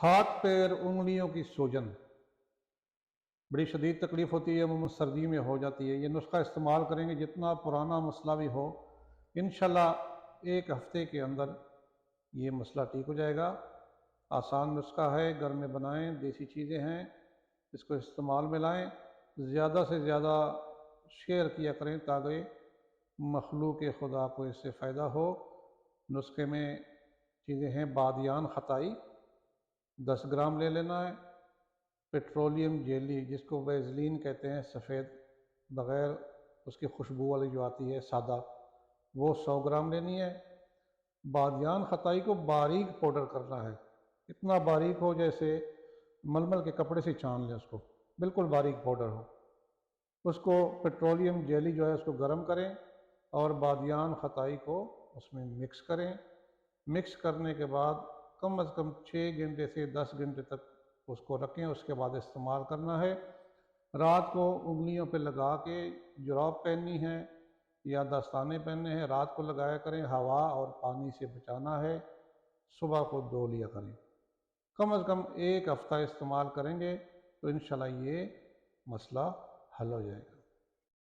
हाथ पैर उंगलियों की सूजन बड़ी शदीद तकलीफ़ होती है, अमूमन सर्दी में हो जाती है। ये नुस्खा इस्तेमाल करेंगे, जितना पुराना मसला भी हो इंशाल्लाह एक हफ्ते के अंदर ये मसला ठीक हो जाएगा। आसान नुस्खा है, घर में बनाएं, देसी चीज़ें हैं, इसको इस्तेमाल में लाएँ। ज़्यादा से ज़्यादा शेयर किया करें ताकि मखलूक खुदा को इससे फ़ायदा हो। नुस्खे में चीज़ें हैं, बादियान खताई 10 ग्राम ले लेना है। पेट्रोलियम जेली जिसको वैज़लीन कहते हैं, सफ़ेद बग़ैर उसकी खुशबू वाली जो आती है सादा, वो 100 ग्राम लेनी है। बादियान खताई को बारीक पाउडर करना है, इतना बारीक हो जैसे मलमल के कपड़े से छान लें उसको, बिल्कुल बारीक पाउडर हो। उसको पेट्रोलियम जेली जो है उसको गर्म करें और बादियान खताई को उसमें मिक्स करें। मिक्स करने के बाद कम से कम 6 घंटे से 10 घंटे तक उसको रखें, उसके बाद इस्तेमाल करना है। रात को उंगलियों पे लगा के जुराब पहननी है या दस्ताने पहनने हैं, रात को लगाया करें, हवा और पानी से बचाना है, सुबह को धो लिया करें। कम से कम एक हफ्ता इस्तेमाल करेंगे तो इंशाल्लाह ये मसला हल हो जाएगा।